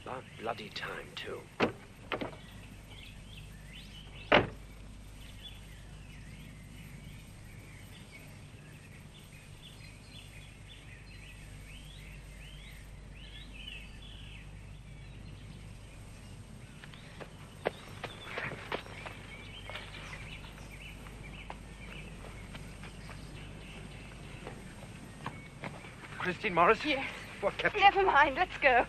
About bloody time, too. Christine Morris? Yes. What kept you? Never mind, let's go.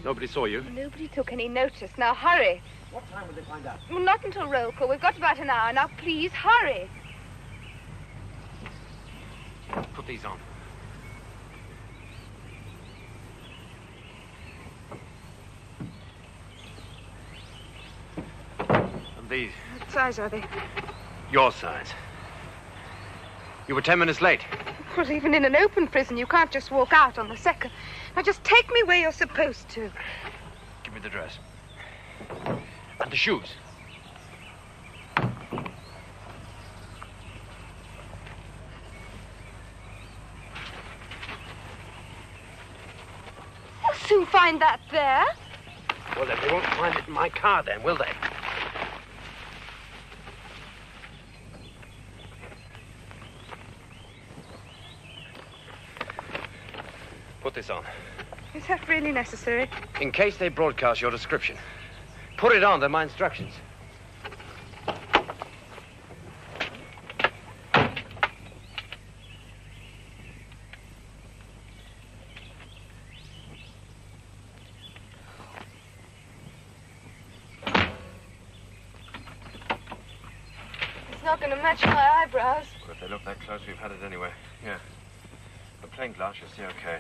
Nobody saw you? Nobody took any notice. Now, hurry. What time will they find out? Well, not until roll call. We've got about an hour. Now, please, hurry. Put these on. And these. What size are they? Your size. You were 10 minutes late. Well, even in an open prison, you can't just walk out on the second. Now, just take me where you're supposed to. Give me the dress. And the shoes. You'll soon find that there. Well, then, they won't find it in my car then, will they? Put this on. Is that really necessary? In case they broadcast your description. Put it on, they're my instructions. It's not going to match my eyebrows. Well, if they look that close, we've had it anyway. Yeah. The plain glass, you'll see okay.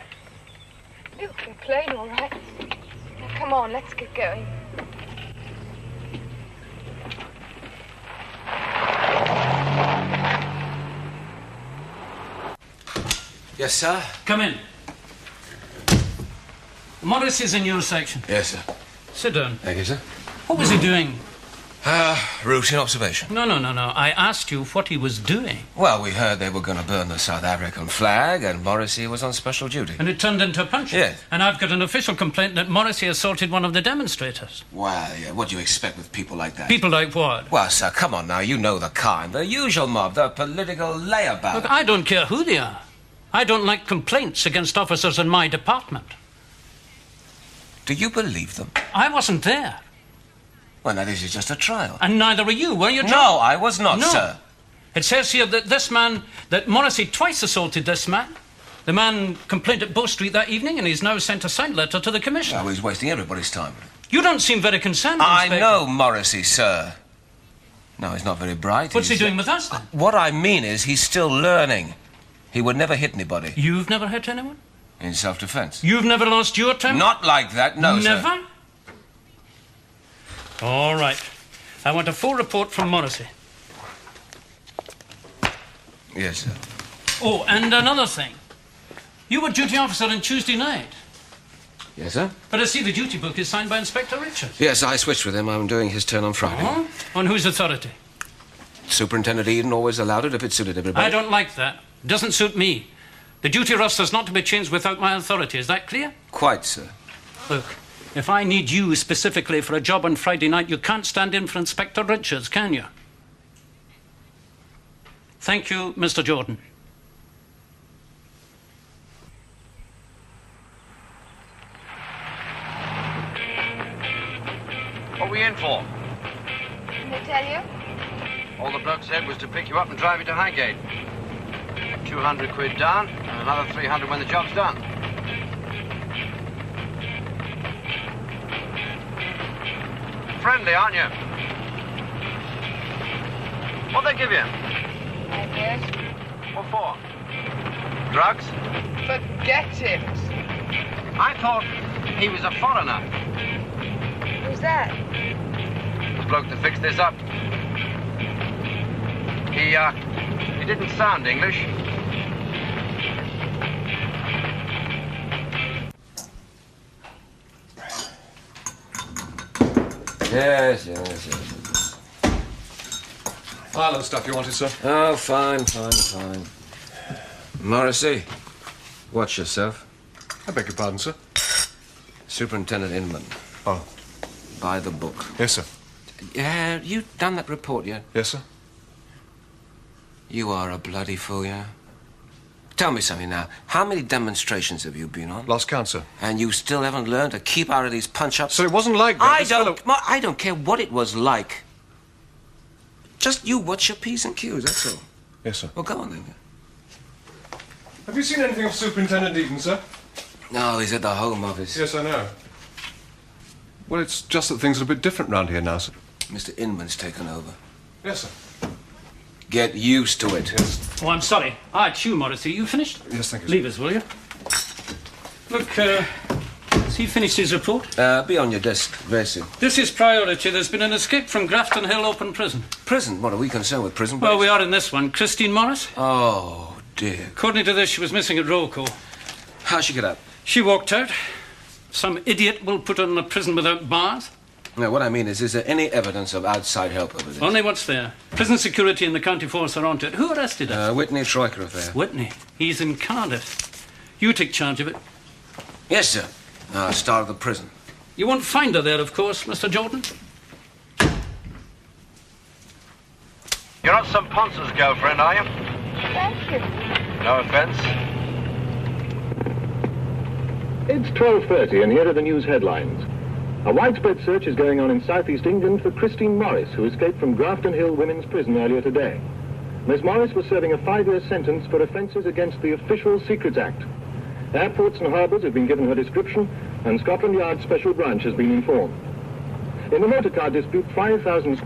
Look, they're plain, all right. Now, come on, let's get going. Yes, sir? Come in. Morris is in your section. Yes, sir. Sit down. Thank you, sir. What was he doing? Routine observation. No. I asked you what he was doing. Well, we heard they were going to burn the South African flag, and Morrissey was on special duty. And it turned into a punch? Yes. And I've got an official complaint that Morrissey assaulted one of the demonstrators. Well, yeah, what do you expect with people like that? People like what? Well, sir, come on now. You know the kind. The usual mob, the political layabout. Look, I don't care who they are. I don't like complaints against officers in my department. Do you believe them? I wasn't there. Well, now, this is just a trial. And neither were you, were you, John? No, I was not, No. sir. It says here that that Morrissey twice assaulted this man. The man complained at Bow Street that evening, and he's now sent a signed letter to the Commissioner. Well, he's wasting everybody's time. You don't seem very concerned, I Inspector. know Morrissey, sir. No, he's not very bright. What's he doing with us, then? What I mean is he's still learning. He would never hit anybody. You've never hit anyone? In self-defense. You've never lost your temper? Not like that, no, sir. Never? All right. I want a full report from Morrissey. Yes, sir. Oh, and another thing. You were duty officer on Tuesday night. Yes, sir? But I see the duty book is signed by Inspector Richards. Yes, I switched with him. I'm doing his turn on Friday. Oh? On whose authority? Superintendent Eden always allowed it if it suited everybody. I don't like that. It doesn't suit me. The duty roster's not to be changed without my authority. Is that clear? Quite, sir. Look, if I need you specifically for a job on Friday night, you can't stand in for Inspector Richards, can you? Thank you, Mr. Jordan. What are we in for? Didn't they tell you? All the bloke said was to pick you up and drive you to Highgate. 200 quid down, and another 300 when the job's done. Friendly, aren't you? What'd they give you? I guess. What for? Drugs? Forget it. I thought he was a foreigner. Who's that? The bloke that fixed this up. He didn't sound English. Yes. Pile of stuff you wanted, sir. Oh, fine. Morrissey, watch yourself. I beg your pardon, sir. Superintendent Inman. Oh. By the book. Yes, sir. Yeah, you done that report yet? Yes, sir. You are a bloody fool, yeah? Tell me something now. How many demonstrations have you been on? Lost count, sir. And you still haven't learned to keep out of these punch-ups? Sir, it wasn't like that. I don't care what it was like. Just you watch your P's and Q's, that's all. Yes, sir. Well, go on then. Have you seen anything of Superintendent Eden, sir? No, he's at the Home Office. Yes, I know. Well, it's just that things are a bit different round here now, sir. Mr. Inman's taken over. Yes, sir. Get used to it. Yes. Oh, I'm sorry. It's you, Morrissey. You finished? Yes, thank you, sir. Leave us, will you? Look, has he finished his report? Be on your desk very soon. This is priority. There's been an escape from Grafton Hill Open Prison. Prison? What, are we concerned with prison? Well, we are in this one. Christine Morris? Oh, dear. According to this, she was missing at roll call. How'd she get out? She walked out. Some idiot will put her in a prison without bars. No, what I mean is there any evidence of outside help over this? Only what's there. Prison security and the county force are onto it. Who arrested her? Whitney Troika affair. Whitney. He's in Cardiff. You take charge of it. Yes, sir. Star of the prison. You won't find her there, of course, Mr. Jordan. You're not some Ponce's girlfriend, are you? Thank you. No offense. It's 12:30 and here are the news headlines. A widespread search is going on in southeast England for Christine Morris, who escaped from Grafton Hill Women's Prison earlier today. Miss Morris was serving a 5-year sentence for offences against the Official Secrets Act. Airports and harbours have been given her description, and Scotland Yard's special branch has been informed. In the motor car dispute, 5,000...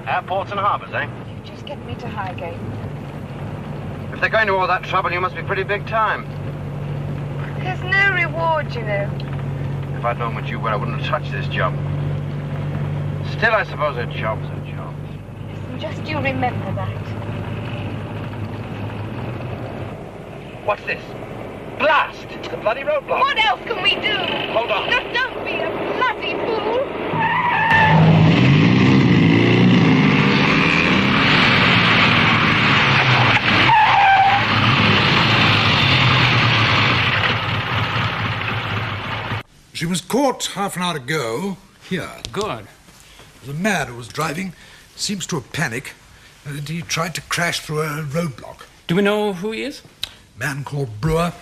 Airports and harbours, eh? You just get me to Highgate. If they're going to all that trouble, you must be pretty big time. There's no reward, you know. If I'd known what you were, I wouldn't have touched this job. Still, I suppose a job's a job. Listen, just you remember that. What's this? Blast! The bloody roadblock. What else can we do? Hold on. Just don't be a bloody fool. She was caught half an hour ago here. Good. The man who was driving seems to have panicked, and he tried to crash through a roadblock. Do we know who he is? Man called Brewer.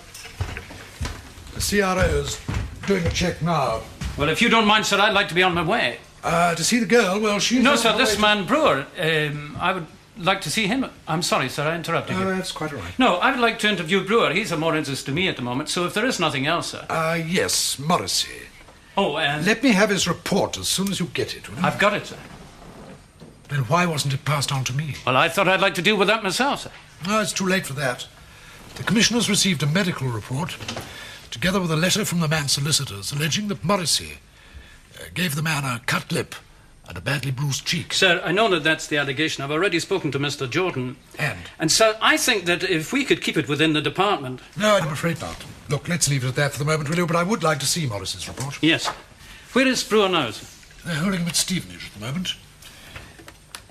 The CRO is doing a check now. Well, if you don't mind, sir, I'd like to be on my way. To see the girl, well, she's... No, on sir, her this way man Brewer, I would like to see him. I'm sorry, sir, I interrupted you. that's quite all right. No, I would like to interview Brewer. He's of more interest to me at the moment, so if there is nothing else, sir. Yes, Morrissey. Oh, and... Let me have his report as soon as you get it, will you? I've got it, sir. Then why wasn't it passed on to me? Well, I thought I'd like to deal with that myself, sir. No, it's too late for that. The Commissioner's received a medical report, together with a letter from the man's solicitors, alleging that Morrissey gave the man a cut lip and a badly bruised cheek. Sir, I know that that's the allegation. I've already spoken to Mr. Jordan. And, sir, I think that if we could keep it within the department... No, I'm afraid not. Look, let's leave it at that for the moment, will you? But I would like to see Morris's report. Yes. Where is Brewer now, sir? They're holding him at Stevenage at the moment.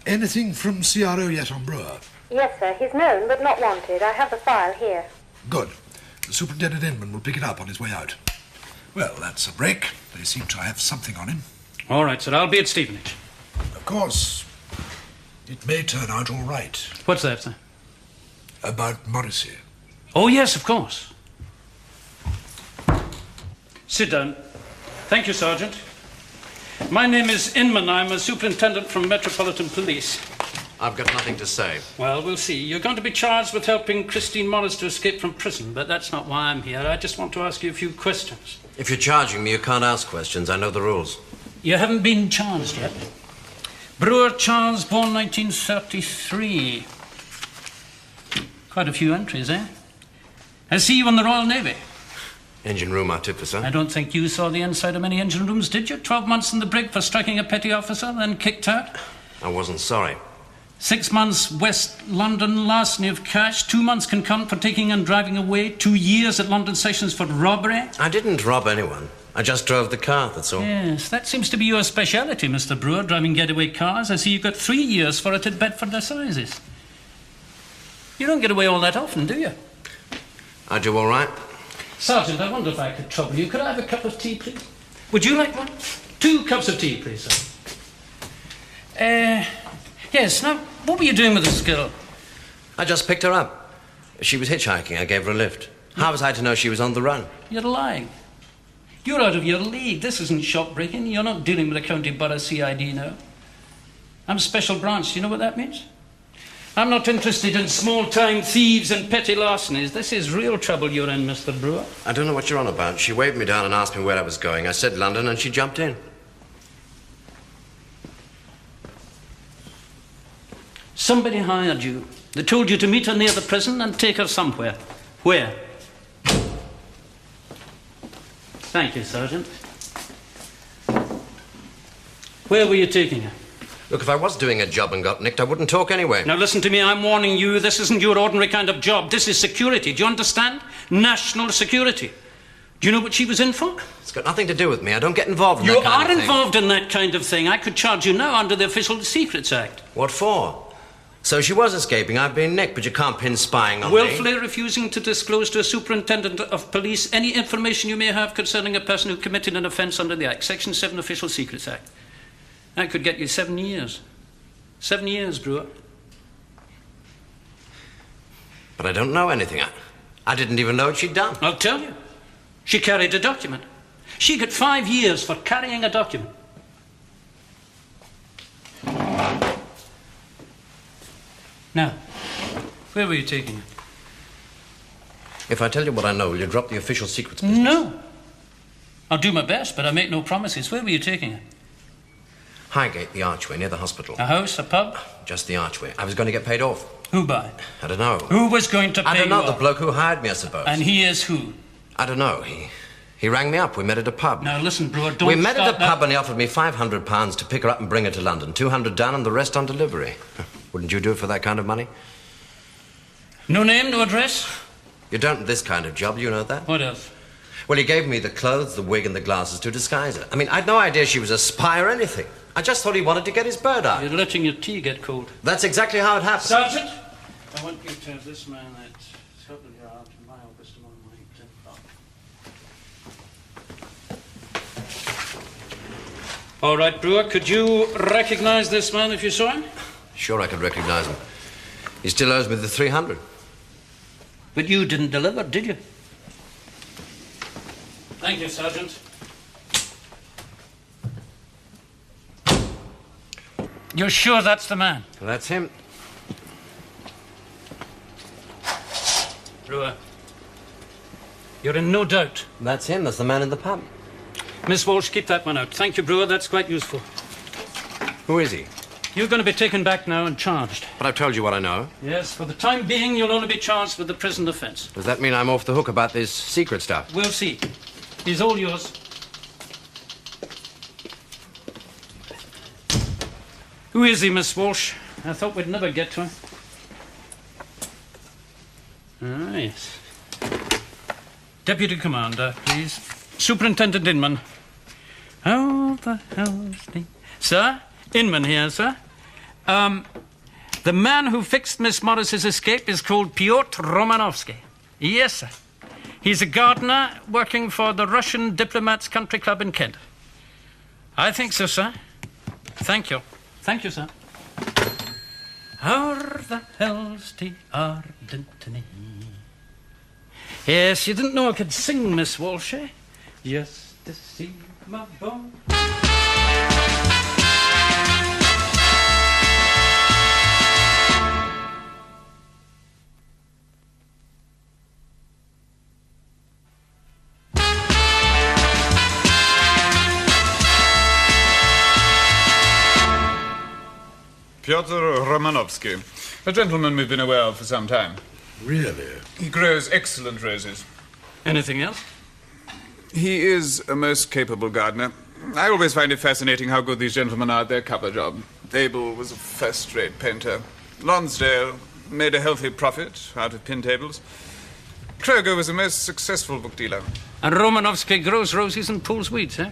Anything from CRO yet on Brewer? Yes, sir. He's known but not wanted. I have the file here. Good. The Superintendent Inman will pick it up on his way out. Well, that's a break. They seem to have something on him. All right, sir. I'll be at Stevenage. Of course, it may turn out all right. What's that, sir? About Morrissey. Oh, yes, of course. Sit down. Thank you, Sergeant. My name is Inman. I'm a superintendent from Metropolitan Police. I've got nothing to say. Well, we'll see. You're going to be charged with helping Christine Morris to escape from prison, but that's not why I'm here. I just want to ask you a few questions. If you're charging me, you can't ask questions. I know the rules. You haven't been charged yet. Brewer Charles, born 1933. Quite a few entries, eh? I see you in the Royal Navy. Engine room artificer. I don't think you saw the inside of many engine rooms, did you? 12 months in the brig for striking a petty officer, then kicked out. I wasn't sorry. 6 months West London larceny of cash, 2 months concurrent for taking and driving away, 2 years at London Sessions for robbery. I didn't rob anyone. I just drove the car, that's all. Yes, that seems to be your speciality, Mr. Brewer, driving getaway cars. I see you've got 3 years for it at Bedford Assizes. You don't get away all that often, do you? I do all right. Sergeant, I wonder if I could trouble you. Could I have a cup of tea, please? Would you like one? 2 cups of tea, please, sir. Yes, now, what were you doing with this girl? I just picked her up. She was hitchhiking. I gave her a lift. How was I to know she was on the run? You're lying. You're out of your league. This isn't shop breaking. You're not dealing with a county borough CID now. I'm special branch. Do you know what that means? I'm not interested in small-time thieves and petty larcenies. This is real trouble you're in, Mr. Brewer. I don't know what you're on about. She waved me down and asked me where I was going. I said London, and she jumped in. Somebody hired you. They told you to meet her near the prison and take her somewhere. Where? Thank you, Sergeant. Where were you taking her? Look, if I was doing a job and got nicked, I wouldn't talk anyway. Now listen to me, I'm warning you, this isn't your ordinary kind of job. This is security, do you understand? National security. Do you know what she was in for? It's got nothing to do with me. I don't get involved in that kind of thing. You are involved in that kind of thing. I could charge you now under the Official Secrets Act. What for? So she was escaping. I've been nicked, but you can't pin spying on me. Willfully refusing to disclose to a superintendent of police any information you may have concerning a person who committed an offence under the Act. Section 7 Official Secrets Act. That could get you 7 years. 7 years, Brewer. But I don't know anything. I didn't even know what she'd done. I'll tell you. She carried a document. She got 5 years for carrying a document. Now, where were you taking her? If I tell you what I know, will you drop the official secrets business? No. I'll do my best, but I make no promises. Where were you taking her? Highgate, the Archway, near the hospital. A house, a pub? Just the Archway. I was going to get paid off. Who by? I don't know. Who was going to pay you I don't know. off? The bloke who hired me, I suppose. And he is who? I don't know. He rang me up. We met at a pub. Now listen, Brewer, don't We met at a start that- pub and he offered me £500 to pick her up and bring her to London. 200 down and the rest on delivery. Wouldn't you do it for that kind of money? No name, no address? You don't in this kind of job, you know that? What else? Well, he gave me the clothes, the wig and the glasses to disguise her. I mean, I'd no idea she was a spy or anything. I just thought he wanted to get his bird eye. You're letting your tea get cold. That's exactly how it happened. Sergeant, I want you to have this man at Scotland Yard to my office tomorrow morning, 10 o'clock. All right, Brewer, could you recognize this man if you saw him? Sure, I could recognize him. He still owes me the 300. But you didn't deliver, did you? Thank you, Sergeant. You're sure that's the man? Well, that's him. Brewer, you're in no doubt. That's him. That's the man in the pub. Miss Walsh, keep that one out. Thank you, Brewer. That's quite useful. Who is he? You're going to be taken back now and charged. But I've told you what I know. Yes, for the time being, you'll only be charged with the prison offence. Does that mean I'm off the hook about this secret stuff? We'll see. He's all yours. Who is he, Miss Walsh? I thought we'd never get to him. Ah, yes. Deputy Commander, please. Superintendent Inman. How the hell's the... Sir? Inman here, sir. The man who fixed Miss Morris's escape is called Pyotr Romanovsky. Yes, sir. He's a gardener working for the Russian Diplomats' Country Club in Kent. I think so, sir. Thank you. Thank you, sir. How the hell's the ardent? Yes, you didn't know I could sing, Miss Walsh, eh? Just to see my bone. Pyotr Romanovsky, a gentleman we've been aware of for some time. Really? He grows excellent roses. Anything else? He is a most capable gardener. I always find it fascinating how good these gentlemen are at their cover job. Abel was a first-rate painter. Lonsdale made a healthy profit out of pin tables. Kroger was a most successful book dealer. And Romanovsky grows roses and pulls weeds, eh?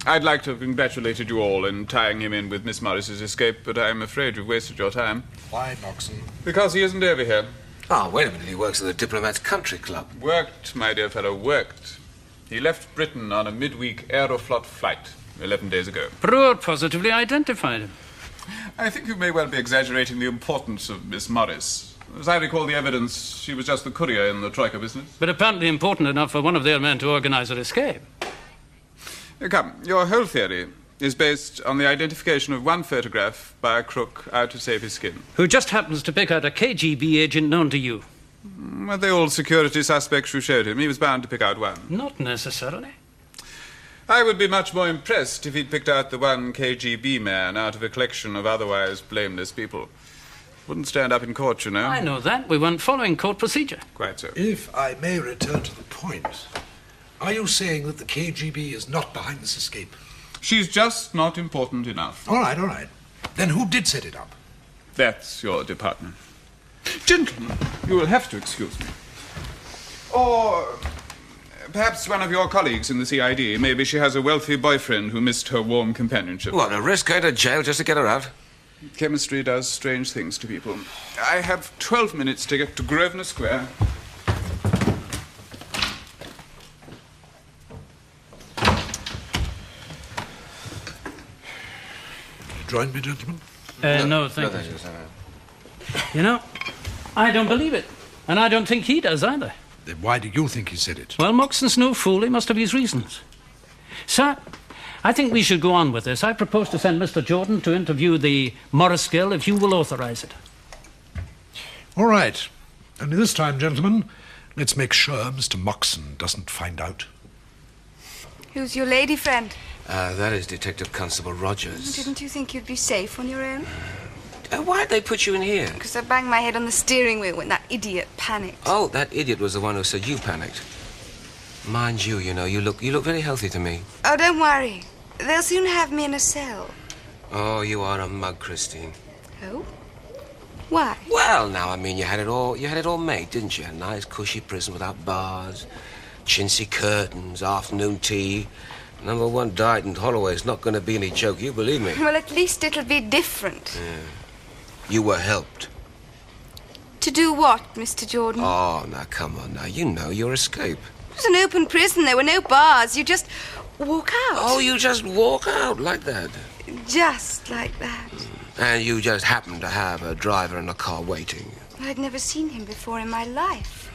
I'd like to have congratulated you all in tying him in with Miss Morris's escape, but I'm afraid you've wasted your time. Why, Moxon? Because he isn't over here. Oh, wait a minute. He works at the Diplomats' Country Club. Worked, my dear fellow, worked. He left Britain on a midweek Aeroflot flight 11 days ago. Broad positively identified him. I think you may well be exaggerating the importance of Miss Morris. As I recall the evidence, she was just the courier in the Troika business. But apparently important enough for one of their men to organize her escape. Come, your whole theory is based on the identification of one photograph by a crook out to save his skin. Who just happens to pick out a KGB agent known to you. Well, the old security suspects you showed him, he was bound to pick out one. Not necessarily. I would be much more impressed if he'd picked out the one KGB man out of a collection of otherwise blameless people. Wouldn't stand up in court, you know. I know that. We weren't following court procedure. Quite so. If I may return to the point, are you saying that the KGB is not behind this escape? She's just not important enough. All right. Then who did set it up? That's your department. Gentlemen, you will have to excuse me. Or perhaps one of your colleagues in the CID. Maybe she has a wealthy boyfriend who missed her warm companionship. What, a risk going to jail just to get her out? Chemistry does strange things to people. I have 12 minutes to get to Grosvenor Square. Join me, gentlemen? No, thank you. You know, I don't believe it. And I don't think he does either. Then why do you think he said it? Well, Moxon's no fool. He must have his reasons. Sir, I think we should go on with this. I propose to send Mr. Jordan to interview the Morris girl if you will authorize it. All right. Only this time, gentlemen, let's make sure Mr. Moxon doesn't find out. Who's your lady friend? That is Detective Constable Rogers. Didn't you think you'd be safe on your own? Why'd they put you in here? Because I banged my head on the steering wheel when that idiot panicked. Oh, that idiot was the one who said you panicked. Mind you, you know, you look very healthy to me. Oh, don't worry. They'll soon have me in a cell. Oh, you are a mug, Christine. Oh? Why? Well, now, I mean, you had it all made, didn't you? A nice, cushy prison without bars, chintzy curtains, afternoon tea. Number 1 Dighton Holloway's not going to be any joke, you believe me. Well, at least it'll be different. Yeah. You were helped. To do what, Mr. Jordan? Oh, now, come on, now. You know your escape. It was an open prison. There were no bars. You just walk out. Oh, you just walk out like that? Just like that. And you just happened to have a driver in a car waiting. I'd never seen him before in my life.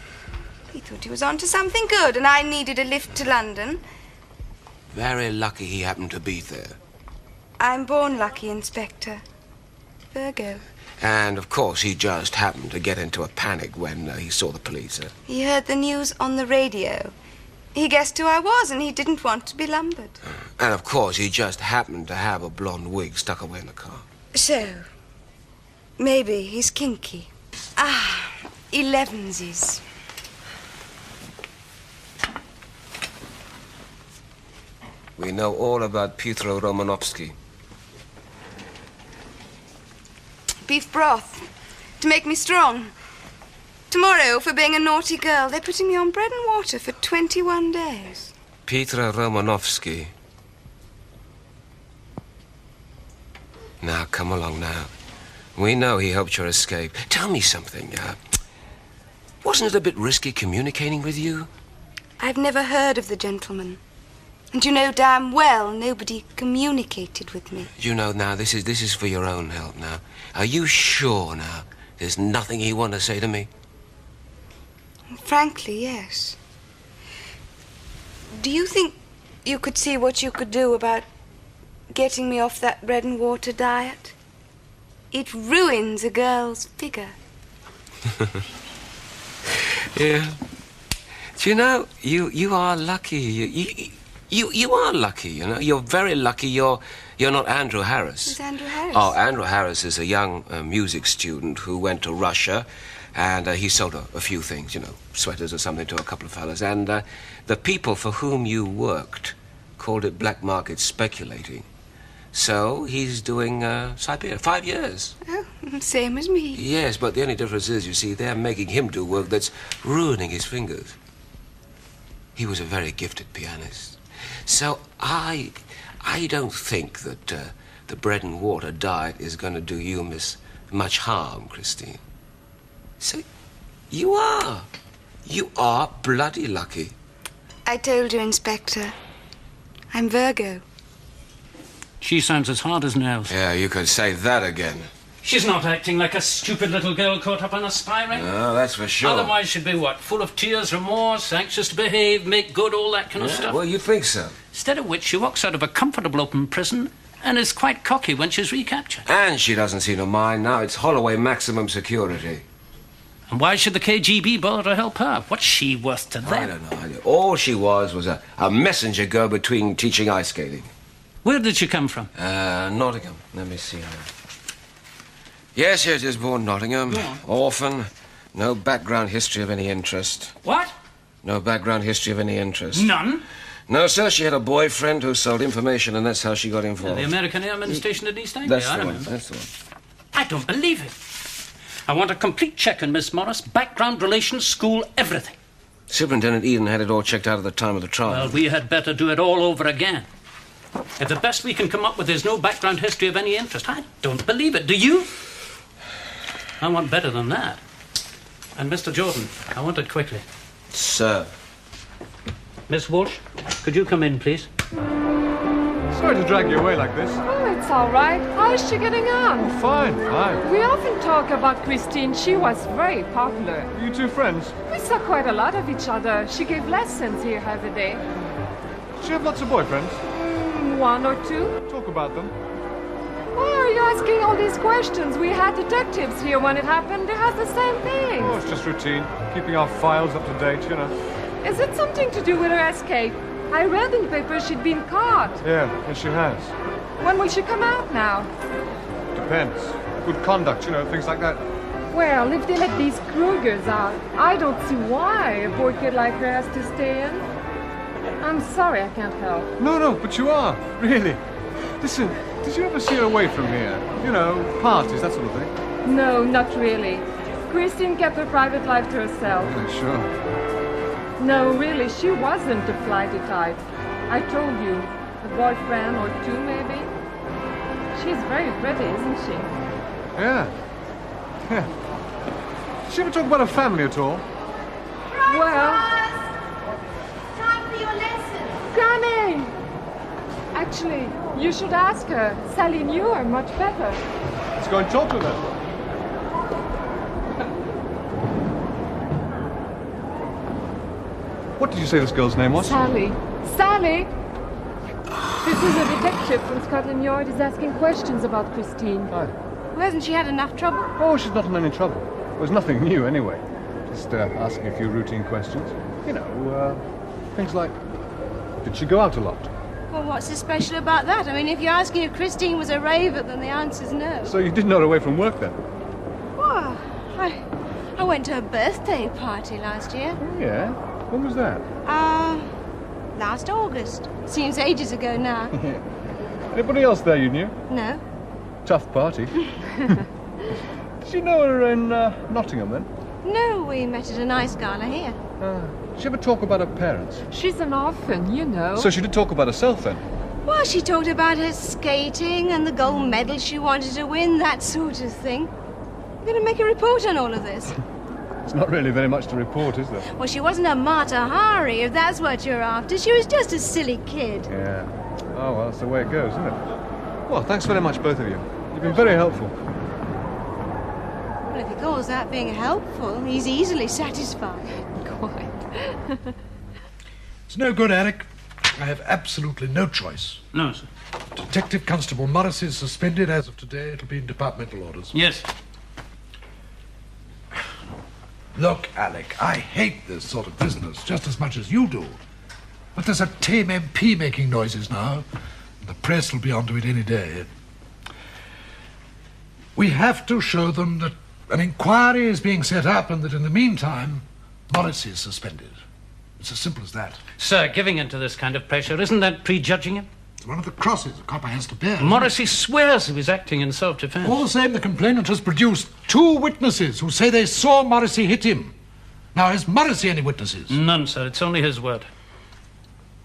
He thought he was on to something good, and I needed a lift to London. Very lucky he happened to be there. I'm born lucky, Inspector. Virgo. And, of course, he just happened to get into a panic when he saw the police. He heard the news on the radio. He guessed who I was, and he didn't want to be lumbered. And, of course, he just happened to have a blonde wig stuck away in the car. So, maybe he's kinky. 11sies. We know all about Pietro Romanovsky. Beef broth. To make me strong. Tomorrow, for being a naughty girl, they're putting me on bread and water for 21 days. Pietro Romanovsky. Now, come along now. We know he helped your escape. Tell me something. Wasn't it a bit risky communicating with you? I've never heard of the gentleman. And you know damn well nobody communicated with me. You know, now, this is for your own help now. Are you sure now there's nothing he wanted to say to me? Frankly, yes. Do you think you could see what you could do about getting me off that bread and water diet? It ruins a girl's figure. Yeah. Do you know, you are lucky. You are lucky, you know. You're very lucky you're not Andrew Harris. Who's Andrew Harris? Oh, Andrew Harris is a young music student who went to Russia, and he sold a few things, you know, sweaters or something to a couple of fellas. And the people for whom you worked called it black market speculating. So he's doing Siberia, 5 years. Oh, same as me. Yes, but the only difference is, you see, they're making him do work that's ruining his fingers. He was a very gifted pianist. So I don't think that the bread and water diet is going to do you, miss, much harm, Christine. So you are bloody lucky. I told you, Inspector. I'm Virgo. She sounds as hard as nails. Yeah, you could say that again. She's not acting like a stupid little girl caught up on a spy ring. No, that's for sure. Otherwise she'd be what? Full of tears, remorse, anxious to behave, make good, all that kind of stuff. Well, you think so. Instead of which she walks out of a comfortable open prison and is quite cocky when she's recaptured. And she doesn't seem to mind now. It's Holloway maximum security. And why should the KGB bother to help her? What's she worth to them? I don't know. All she was a messenger girl between teaching ice skating. Where did she come from? Nottingham. Let me see her. Yes, she was born Nottingham. Orphan. No background history of any interest. What? No background history of any interest. None? No, sir. She had a boyfriend who sold information, and that's how she got involved. The American airman stationed at East Anglia, That's I the one. remember. That's the one. I don't believe it. I want a complete check on Miss Morris. Background, relations, school, everything. Superintendent Eden had it all checked out at the time of the trial. Well, we had better do it all over again. If the best we can come up with is no background history of any interest, I don't believe it. Do you? I want better than that. And Mr. Jordan, I want it quickly. Sir. Miss Walsh, could you come in, please? Sorry to drag you away like this. Oh, it's all right. How is she getting on? Fine, fine. We often talk about Christine. She was very popular. You two friends? We saw quite a lot of each other. She gave lessons here every day. Does she have lots of boyfriends? One or two. Talk about them. Why are you asking all these questions? We had detectives here when it happened. They had the same thing. Oh, it's just routine. Keeping our files up to date, you know. Is it something to do with her escape? I read in the paper she'd been caught. Yeah, yes, she has. When will she come out now? Depends. Good conduct, you know, things like that. Well, if they let these Krugers out, I don't see why a poor kid like her has to stay in. I'm sorry, I can't help. No, but you are, really. Listen, did you ever see her away from here? You know, parties, that sort of thing. No, not really. Christine kept her private life to herself. Yeah, sure. No, really, she wasn't a flighty type. I told you, a boyfriend or two, maybe. She's very pretty, isn't she? Yeah. Did she ever talk about her family at all? Well... Time for your lesson. Coming! Actually, you should ask her. Sally knew her much better. Let's go and talk to her. What did you say this girl's name was? Sally. Sally! This is a detective from Scotland Yard. He's asking questions about Christine. Hi. Well, hasn't she had enough trouble? Oh, she's not in any trouble. There's nothing new anyway. Just asking a few routine questions. You know, things like, did she go out a lot? Well, what's so special about that? I mean, if you're asking if Christine was a raver, then the answer's no. So you did not away from work then? Well, I went to a birthday party last year. Oh, yeah? When was that? Last August. Seems ages ago now. Anybody else there you knew? No. Tough party. Did you know her in Nottingham then? No, we met at an ice gala here. Did she ever talk about her parents? She's an orphan, you know. So she did talk about herself then? Well, she talked about her skating and the gold medal she wanted to win, that sort of thing. I'm going to make a report on all of this. It's not really very much to report, is there? Well, she wasn't a Mata Hari, if that's what you're after. She was just a silly kid. Yeah. Oh, well, that's the way it goes, isn't it? Well, thanks very much, both of you. You've been very helpful. Well, if he calls that being helpful, he's easily satisfied. Quite. It's no good, Alec. I have absolutely no choice. No, sir. Detective Constable Morris is suspended as of today. It'll be in departmental orders. Yes. Look, Alec, I hate this sort of business just as much as you do. But there's a tame MP making noises now, and the press will be onto it any day. We have to show them that an inquiry is being set up and that in the meantime, Morris is suspended. It's as simple as that. Sir, giving in to this kind of pressure, isn't that prejudging him? It's one of the crosses a copper has to bear. Morrissey swears he was acting in self-defense. All the same, the complainant has produced 2 witnesses who say they saw Morrissey hit him. Now, has Morrissey any witnesses? None, sir. It's only his word.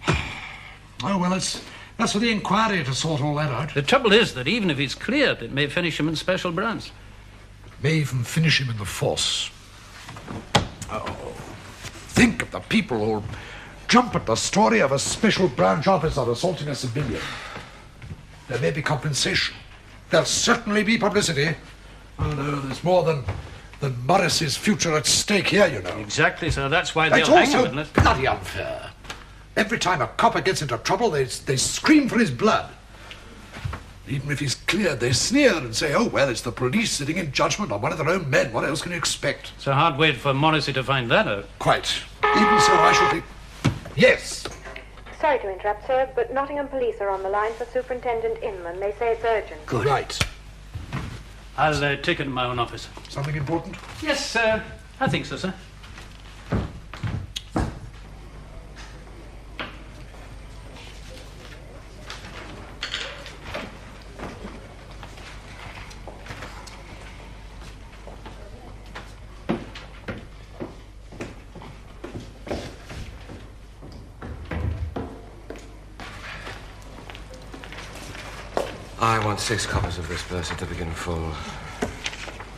Oh, well, that's for the inquiry to sort all that out. The trouble is that even if he's cleared, it may finish him in special branch. It may even finish him in the force. Oh, think of the people who'll jump at the story of a special branch officer assaulting a civilian. There may be compensation. There'll certainly be publicity. Oh, no, there's more than Morrissey's future at stake here, you know. Exactly, sir. That's why they'll hang him. It's also bloody unfair. Every time a copper gets into trouble, they scream for his blood. Even if he's cleared, they sneer and say, oh, well, it's the police sitting in judgment on one of their own men. What else can you expect? It's a hard wait for Morrissey to find that out. Quite. Even so, I shall be... Yes. Sorry to interrupt, sir, but Nottingham Police are on the line for Superintendent Inman. They say it's urgent. Good. Right. I'll take it to my own office. Something important? Yes, I think so, sir. I want 6 copies of this birth certificate in full.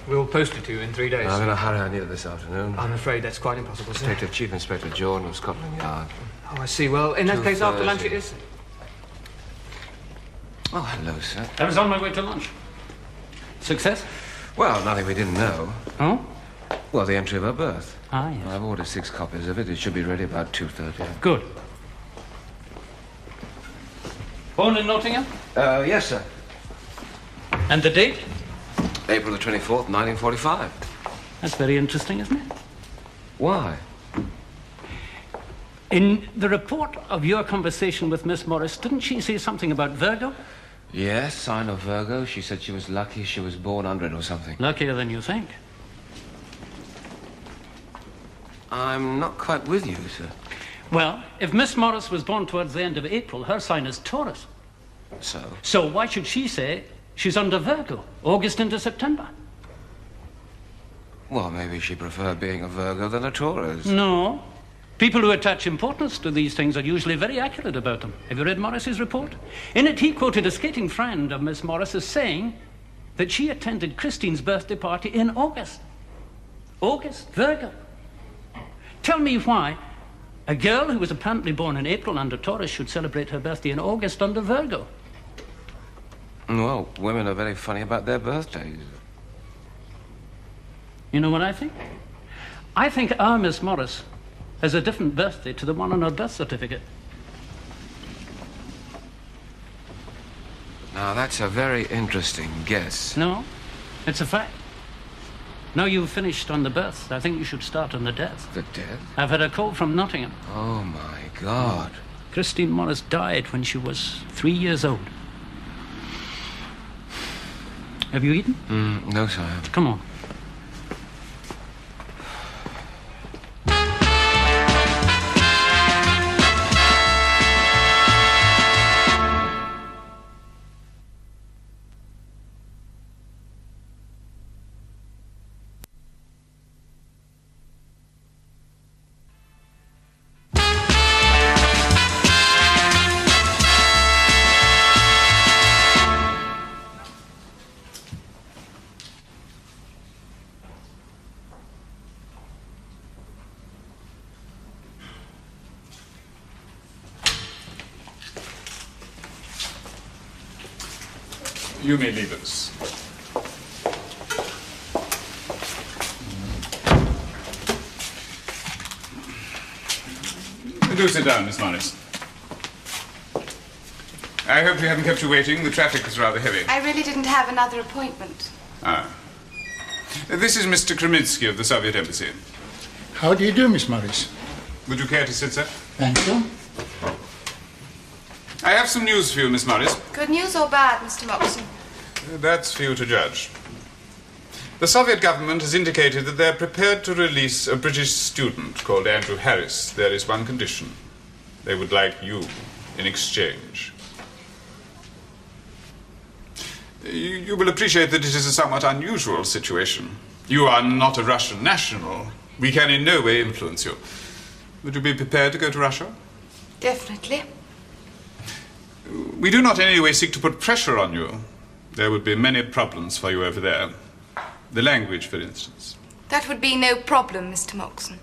We'll post it to you in 3 days. I'm in a hurry. I need it this afternoon. I'm afraid that's quite impossible, sir. Detective Chief Inspector Jordan of Scotland Yard. Oh, I see. Well, in that case, after lunch it is. Oh, hello, sir. I was on my way to lunch. Success? Well, nothing we didn't know. Oh? Well, the entry of her birth. Ah, yes. I've ordered 6 copies of it. It should be ready about 2:30. Good. Born in Nottingham? Yes, sir. And the date? April the 24th, 1945. That's very interesting, isn't it? Why? In the report of your conversation with Miss Morris, didn't she say something about Virgo? Yes, sign of Virgo. She said she was lucky she was born under it or something. Luckier than you think. I'm not quite with you, sir. Well, if Miss Morris was born towards the end of April, her sign is Taurus. So? So why should she say she's under Virgo, August into September? Well, maybe she preferred being a Virgo than a Taurus. No. People who attach importance to these things are usually very accurate about them. Have you read Morris's report? In it, he quoted a skating friend of Miss Morris as saying that she attended Christine's birthday party in August. August, Virgo. Tell me why a girl who was apparently born in April under Taurus should celebrate her birthday in August under Virgo. Well, women are very funny about their birthdays. You know what I think? I think our Miss Morris has a different birthday to the one on her birth certificate. Now, that's a very interesting guess. No, it's a fact. Now you've finished on the birth, I think you should start on the death. The death? I've had a call from Nottingham. Oh, my God. Christine Morris died when she was 3 years old. Have you eaten? No, sir. Come on. You may leave us. Do sit down, Miss Morris. I hope we haven't kept you waiting. The traffic was rather heavy. I really didn't have another appointment. Ah. This is Mr. Kremitsky of the Soviet Embassy. How do you do, Miss Morris? Would you care to sit, sir? Thank you. I have some news for you, Miss Morris. Good news or bad, Mr. Moxon? That's for you to judge. The Soviet government has indicated that they're prepared to release a British student called Andrew Harris. There is one condition. They would like you in exchange. You will appreciate that it is a somewhat unusual situation. You are not a Russian national. We can in no way influence you. Would you be prepared to go to Russia? Definitely. We do not in any way seek to put pressure on you. There would be many problems for you over there. The language, for instance. That would be no problem, Mr. Moxon.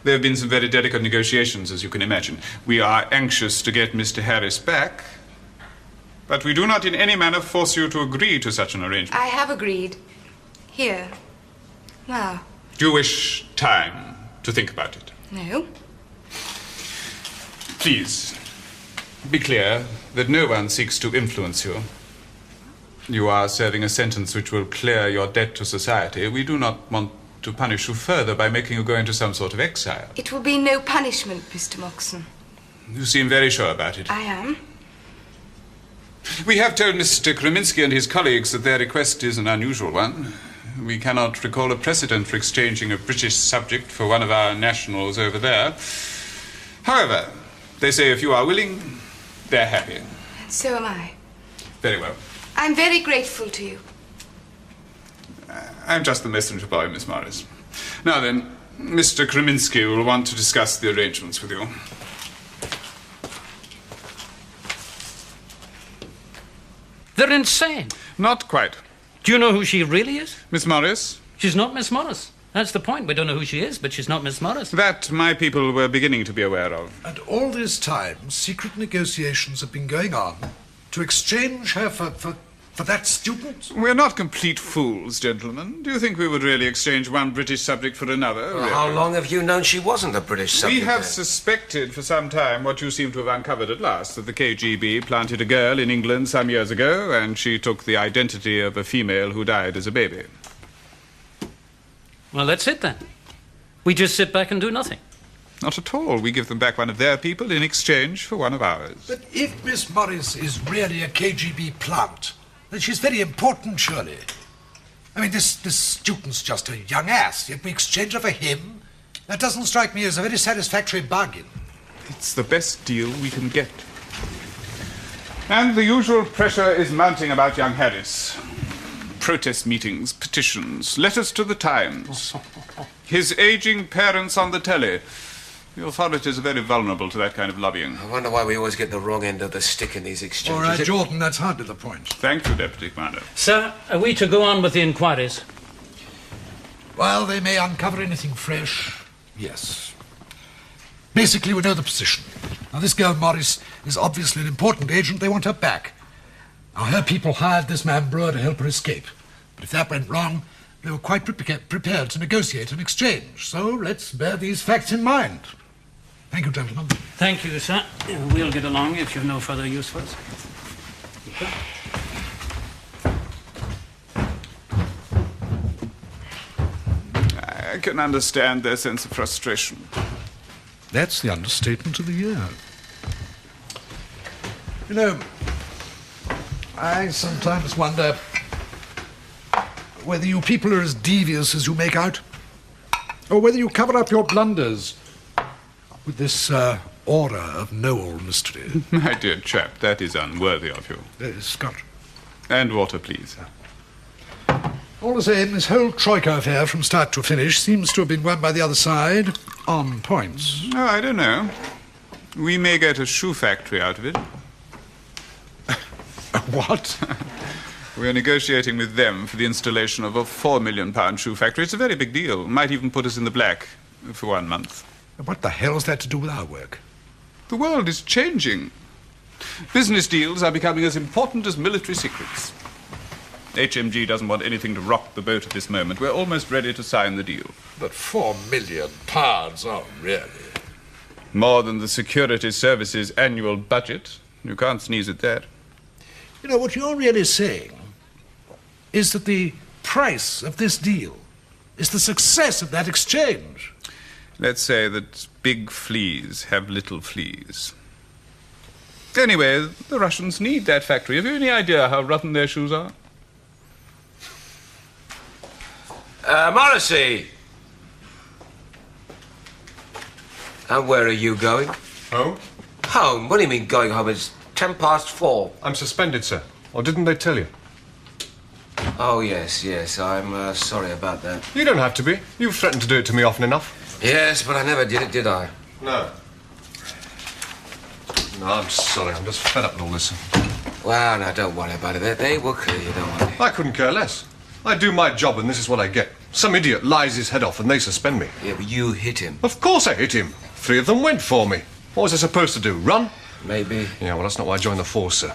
There have been some very delicate negotiations, as you can imagine. We are anxious to get Mr. Harris back, but we do not in any manner force you to agree to such an arrangement. I have agreed. Here. Now. Do you wish time to think about it? No. Please, be clear that no one seeks to influence you. You are serving a sentence which will clear your debt to society. We do not want to punish you further by making you go into some sort of exile. It will be no punishment, Mr. Moxon. You seem very sure about it. I am. We have told Mr. Kreminsky and his colleagues that their request is an unusual one. We cannot recall a precedent for exchanging a British subject for one of our nationals over there. However, they say if you are willing, they're happy. So am I. Very well. I'm very grateful to you. I'm just the messenger boy, Miss Morris. Now then, Mr. Kreminsky will want to discuss the arrangements with you. They're insane. Not quite. Do you know who she really is? Miss Morris? She's not Miss Morris. That's the point. We don't know who she is, but she's not Miss Morris. That my people were beginning to be aware of. And all this time, secret negotiations have been going on to exchange her for that student? We're not complete fools, gentlemen. Do you think we would really exchange one British subject for another? Well, really? how long have you known she wasn't a British subject? We have then? suspected for some time what you seem to have uncovered at last, that the KGB planted a girl in England some years ago, and she took the identity of a female who died as a baby. Well, that's it then. We just sit back and do nothing. Not at all. We give them back one of their people in exchange for one of ours. But if Miss Morris is really a KGB plant, then she's very important, surely. I mean, this student's just a young ass, yet we exchange her for him? That doesn't strike me as a very satisfactory bargain. It's the best deal we can get. And the usual pressure is mounting about young Harris. Protest meetings, petitions, letters to the Times. His aging parents on the telly. The authorities are very vulnerable to that kind of lobbying. I wonder why we always get the wrong end of the stick in these exchanges. All right, Jordan, that's hardly the point. Thank you, Deputy Commander. Sir, are we to go on with the inquiries? While they may uncover anything fresh, yes. Basically, we know the position. Now, this girl Morris is obviously an important agent. They want her back. Now, her people hired this man Brewer to help her escape. But if that went wrong, they were quite prepared to negotiate an exchange. So let's bear these facts in mind. Thank you, gentlemen. Thank you, sir. We'll get along if you've no further use for us. I can understand their sense of frustration. That's the understatement of the year. You know, I sometimes wonder whether you people are as devious as you make out, or whether you cover up your blunders with this aura of know-all mystery. My dear chap, that is unworthy of you. Scotch. And water, please. All the same, this whole Troika affair from start to finish seems to have been won by the other side on points. Oh, I don't know. We may get a shoe factory out of it. What? We're negotiating with them for the installation of a £4 million shoe factory. It's a very big deal. Might even put us in the black for 1 month. What the hell's that to do with our work? The world is changing. Business deals are becoming as important as military secrets. HMG doesn't want anything to rock the boat at this moment. We're almost ready to sign the deal. But £4 million? Oh, really? More than the Security Service's annual budget. You can't sneeze at that. You know, what you're really saying is that the price of this deal is the success of that exchange. Let's say that big fleas have little fleas. Anyway, the Russians need that factory. Have you any idea how rotten their shoes are? Morrissey! And where are you going? Home? Home? What do you mean going home? It's 4:10. I'm suspended, sir. Or didn't they tell you? Oh, yes, I'm sorry about that. You don't have to be. You've threatened to do it to me often enough. Yes, but I never did it, did I? No. No, I'm sorry. I'm just fed up with all this. Well, now, don't worry about it. They will clear you, don't worry. I couldn't care less. I do my job and this is what I get. Some idiot lies his head off and they suspend me. Yeah, but you hit him. Of course I hit him. 3 of them went for me. What was I supposed to do, run? Maybe. Yeah, well, that's not why I joined the force, sir.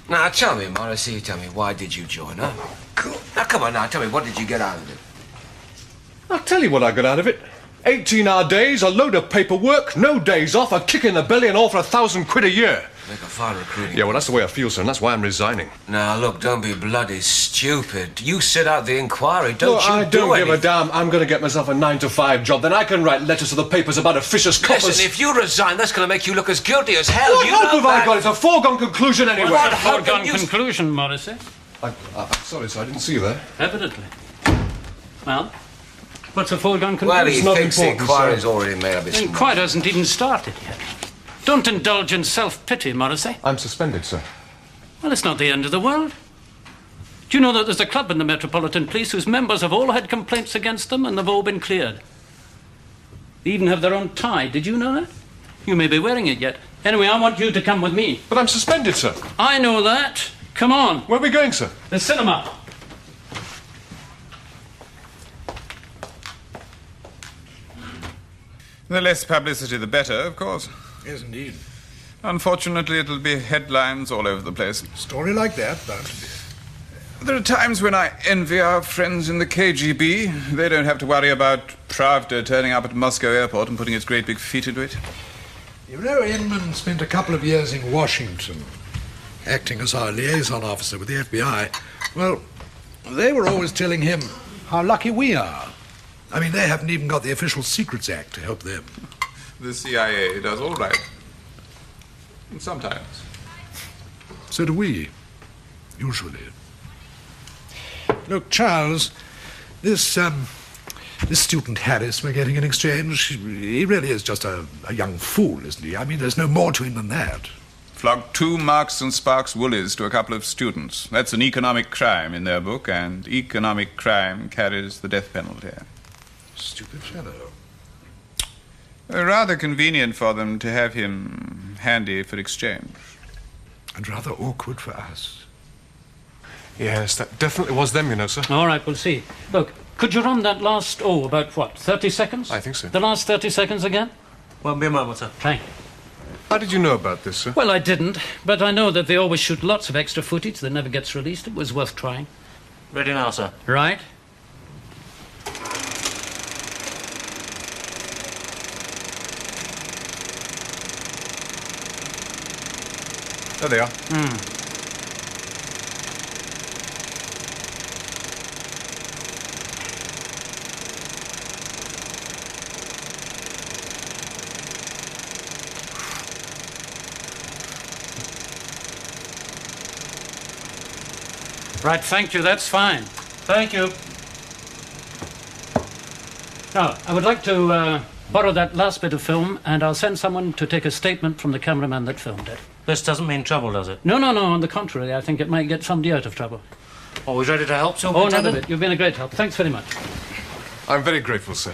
Now, tell me, Morrissey, tell me, why did you join, huh? Now, come on now, tell me, what did you get out of it? I'll tell you what I got out of it. 18-hour days, a load of paperwork, no days off, a kick in the belly and all for £1,000 a year. Make a fine recruiting. Yeah, well, that's the way I feel, sir, and that's why I'm resigning. Now, look, don't be bloody stupid. You sit out the inquiry, don't you I don't give a damn. I'm going to get myself a 9-to-5 job. Then I can write letters to the papers about officious coppers. Listen, if you resign, that's going to make you look as guilty as hell. What you hope know have I that. got? It's a foregone conclusion anyway. What foregone conclusion, Morrissey? I'm sorry, sir, I didn't see you there. Evidently. Well, what's a foregone conclusion? Well, he It's not thinks the important, inquiry's sir. already made up its The mind. inquiry hasn't even started yet. Don't indulge in self-pity, Morrissey. I'm suspended, sir. Well, it's not the end of the world. Do you know that there's a club in the Metropolitan Police whose members have all had complaints against them and they've all been cleared? They even have their own tie. Did you know that? You may be wearing it yet. Anyway, I want you to come with me. But I'm suspended, sir. I know that. Come on. Where are we going, sir? The cinema. The less publicity, the better, of course. Yes, indeed. Unfortunately, it'll be headlines all over the place. Story like that, bound to be. There are times when I envy our friends in the KGB. They don't have to worry about Pravda turning up at Moscow airport and putting its great big feet into it. You know, Inman spent a couple of years in Washington, acting as our liaison officer with the FBI. Well, they were always telling him how lucky we are. I mean, they haven't even got the Official Secrets Act to help them. The CIA does all right. Sometimes. So do we, usually. Look, Charles, this student Harris we're getting in exchange, he really is just a young fool, isn't he? I mean, there's no more to him than that. Flogged 2 Marks and Sparks Woolies to a couple of students. That's an economic crime in their book, and economic crime carries the death penalty. Stupid fellow. Rather convenient for them to have him handy for exchange. And rather awkward for us. Yes, that definitely was them, you know, sir. All right, we'll see. Look, could you run that last, about what, 30 seconds? I think so. The last 30 seconds again? Won't be a moment, sir. Thank you. How did you know about this, sir? Well, I didn't, but I know that they always shoot lots of extra footage that never gets released. It was worth trying. Ready now, sir. Right? There they are. Right, thank you, that's fine. Thank you. Now, I would like to borrow that last bit of film, and I'll send someone to take a statement from the cameraman that filmed it. This doesn't mean trouble, does it? No, on the contrary, I think it might get somebody out of trouble. Always ready to help, Oh, Superintendent? none of it. You've been a great help. Thanks very much. I'm very grateful, sir.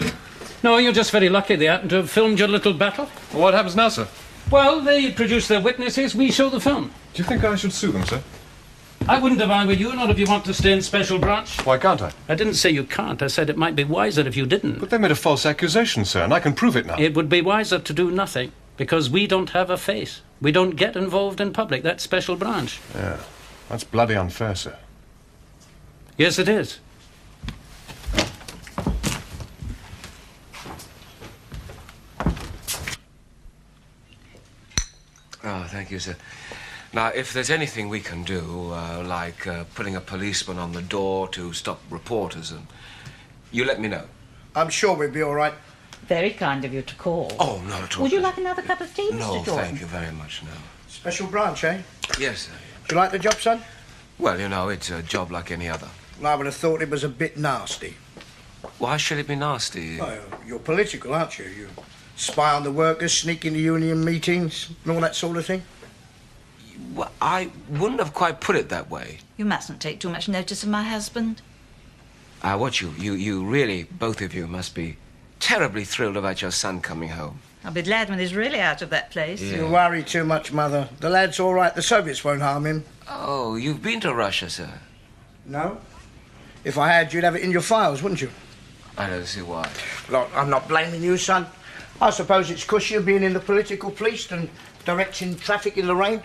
No, you're just very lucky they happened to have filmed your little battle. Well, what happens now, sir? Well, they produce their witnesses, we show the film. Do you think I should sue them, sir? I wouldn't if I were you, not if you want to stay in Special Branch. Why can't I? I didn't say you can't. I said it might be wiser if you didn't. But they made a false accusation, sir, and I can prove it now. It would be wiser to do nothing, because we don't have a face. We don't get involved in public. That's Special Branch. Yeah, that's bloody unfair, sir. Yes, it is. Oh, thank you, sir. Now, if there's anything we can do, like putting a policeman on the door to stop reporters, and you let me know. I'm sure we'll be all right. Very kind of you to call. Oh, not at all. Would you like another cup of tea, Mr. No, Jordan? thank you very much, no. Special Branch, eh? Yes, sir. Do you like the job, son? Well, you know, it's a job like any other. Well, I would have thought it was a bit nasty. Why should it be nasty? Well, you're political, aren't you? You spy on the workers, sneak into union meetings, and all that sort of thing. Well, I wouldn't have quite put it that way. You mustn't take too much notice of my husband. What you really, both of you, must be terribly thrilled about your son coming home. I'll be glad when he's really out of that place. Yeah. You worry too much, Mother. The lad's all right. The Soviets won't harm him. Oh, you've been to Russia, sir? No. If I had, you'd have it in your files, wouldn't you? I don't see why. Look, I'm not blaming you, son. I suppose it's 'cause you're being in the political police and directing traffic in the rain.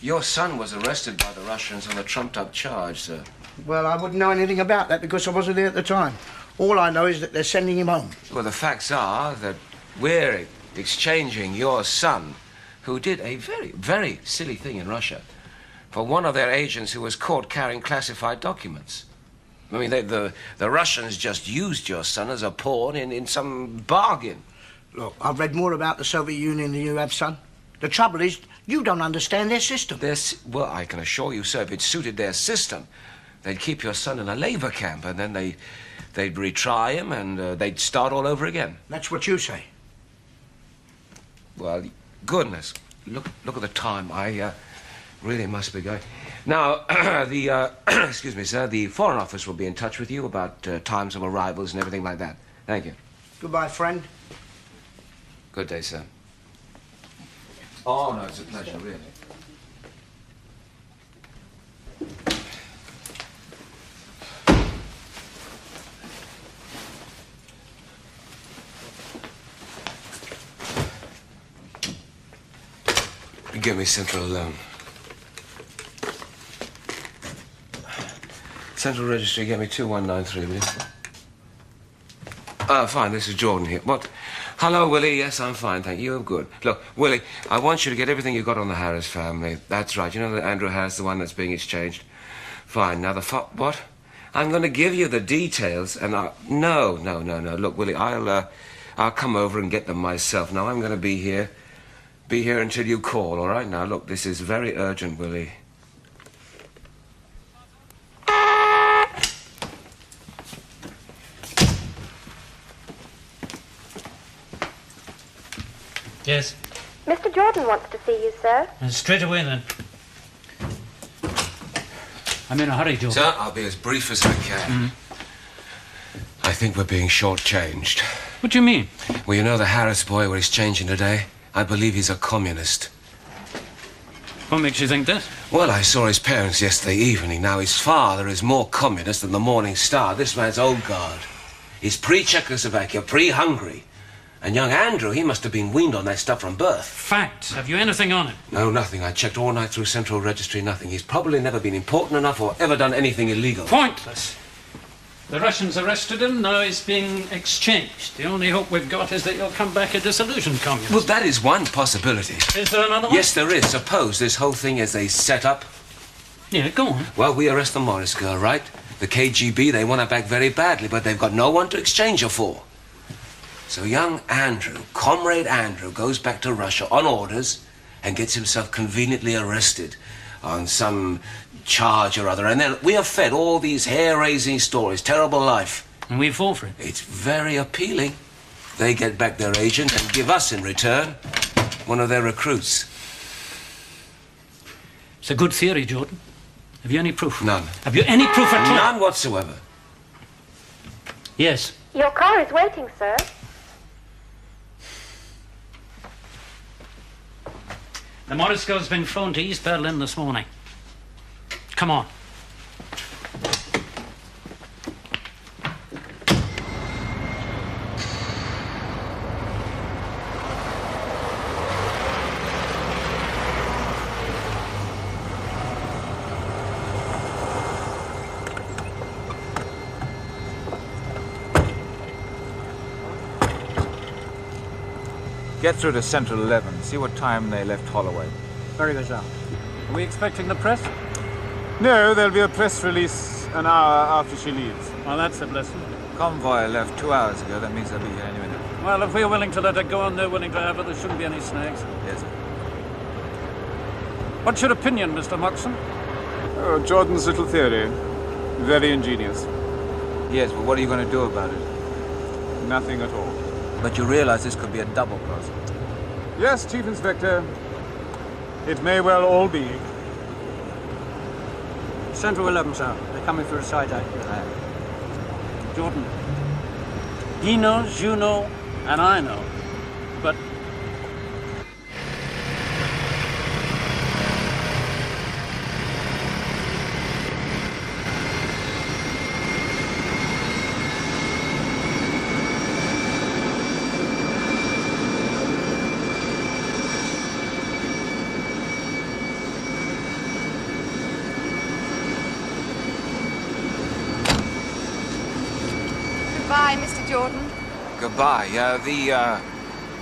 Your son was arrested by the Russians on a trumped-up charge, sir. Well, I wouldn't know anything about that because I wasn't there at the time. All I know is that they're sending him home. Well, the facts are that we're exchanging your son, who did a very, very silly thing in Russia, for one of their agents who was caught carrying classified documents. I mean, the Russians just used your son as a pawn in some bargain. Look, I've read more about the Soviet Union than you have, son. The trouble is, you don't understand their system. Well, I can assure you, sir, if it suited their system, they'd keep your son in a labor camp, and then they'd retry him, and they'd start all over again. That's what you say. Well, goodness, look at the time. I really must be going. Now, excuse me, sir, the Foreign Office will be in touch with you about times of arrivals and everything like that. Thank you. Goodbye, friend. Good day, sir. Oh, no, it's a pleasure, really. Give me Central alone. Central Registry, get me 2193, will you? Fine, this is Jordan here. What? Hello, Willie. Yes, I'm fine, thank you. I'm good. Look, Willie, I want you to get everything you got on the Harris family. That's right. You know that Andrew Harris, the one that's being exchanged? Fine. Now, what? I'm going to give you the details, and No. Look, Willie, I'll come over and get them myself. Now, I'm going to be here until you call, all right? Now, look, this is very urgent, Willie. Yes? Mr. Jordan wants to see you, sir. Straight away, then. I'm in a hurry, Jordan. Sir, I'll be as brief as I can. I think we're being shortchanged. What do you mean? Well, you know the Harris boy we're exchanging today? I believe he's a communist. What makes you think that? Well, I saw his parents yesterday evening. Now, his father is more communist than the Morning Star. This man's old guard. He's pre-Czechoslovakia, pre-Hungary. And young Andrew, he must have been weaned on that stuff from birth. Fact. Have you anything on it? No, nothing. I checked all night through Central Registry, nothing. He's probably never been important enough or ever done anything illegal. Pointless. The Russians arrested him, now he's being exchanged. The only hope we've got is that he'll come back a disillusioned communist. Well, that is one possibility. Is there another one? Yes, there is. Suppose this whole thing is a setup. Yeah, go on. Well, we arrest the Morris girl, right? The KGB, they want her back very badly, but they've got no one to exchange her for. So young Andrew, Comrade Andrew, goes back to Russia on orders and gets himself conveniently arrested on some charge or other. And then we are fed all these hair-raising stories, terrible life. And we fall for it. It's very appealing. They get back their agent and give us in return one of their recruits. It's a good theory, Jordan. Have you any proof? None. Have you any proof at all? None whatsoever. Yes. Your car is waiting, sir. The Morris girl's been flown to East Berlin this morning. Come on. Get through to Central 11. See what time they left Holloway. Very good, sir. Are we expecting the press? No, there'll be a press release an hour after she leaves. Well, that's a blessing. Convoy left 2 hours ago. That means they'll be here any minute. Well, if we're willing to let her go and they're willing to have her, there shouldn't be any snags. Yes, sir. What's your opinion, Mr. Moxon? Oh, Jordan's little theory. Very ingenious. Yes, but what are you going to do about it? Nothing at all. But you realize this could be a double cross. Yes, Chief Inspector. It may well all be. Central 11, sir. They're coming for a side eye. Jordan. He knows, you know, and I know. But Goodbye, Mr. Jordan. Goodbye. The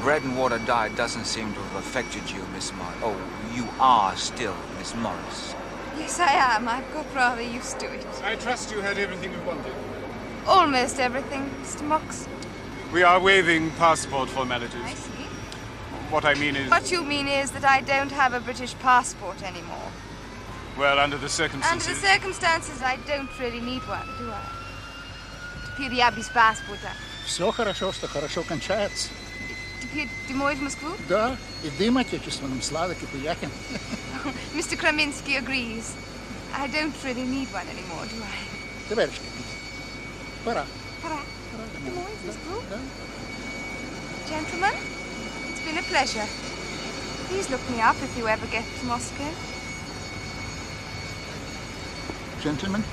bread and water diet doesn't seem to have affected you, Miss Morris. Oh, you are still Miss Morris. Yes, I am. I've got rather used to it. I trust you had everything you wanted. Almost everything, Mr. Mox. We are waiving passport formalities. I see. What I mean is... What you mean is that I don't have a British passport anymore. Well, under the circumstances... Under the circumstances, I don't really need one, do I? Теперь я без паспорта. Все хорошо, что хорошо кончается. Теперь зимой в Москву? Да, и дым отечественным сладок и приятен. Mr. Kraminsky agrees. I don't really need one anymore, do I? Товарищ, пора. Пора. Зимой в Москву? Gentlemen, it's been a pleasure. Please look me up if you ever get to Moscow. Gentlemen.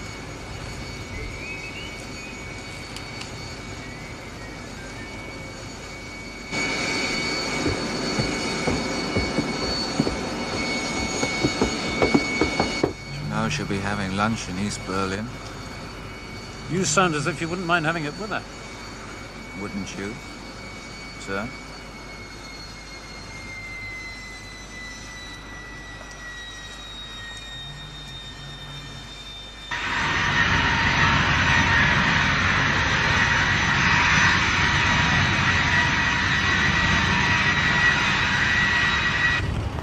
She'll be having lunch in East Berlin. you sound as if you wouldn't mind having it with her. Wouldn't you, sir?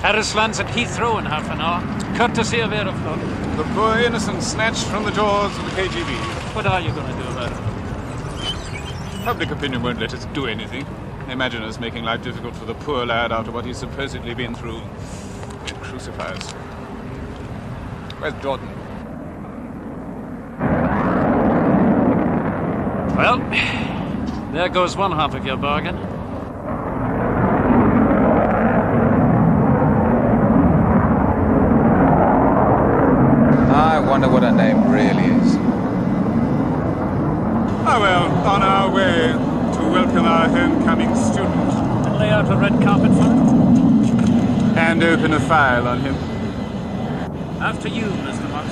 Paris lands at Heathrow in half an hour, courtesy of Aeroflot. The poor innocent snatched from the jaws of the KGB. What are you going to do about it? Public opinion won't let us do anything. Imagine us making life difficult for the poor lad after what he's supposedly been through. They'd crucify us. Where's Jordan? Well, there goes one half of your bargain. I wonder what her name really is. Oh well, on our way to welcome our homecoming student. And lay out a red carpet for him. And open a file on him. After you, Mr. Mox.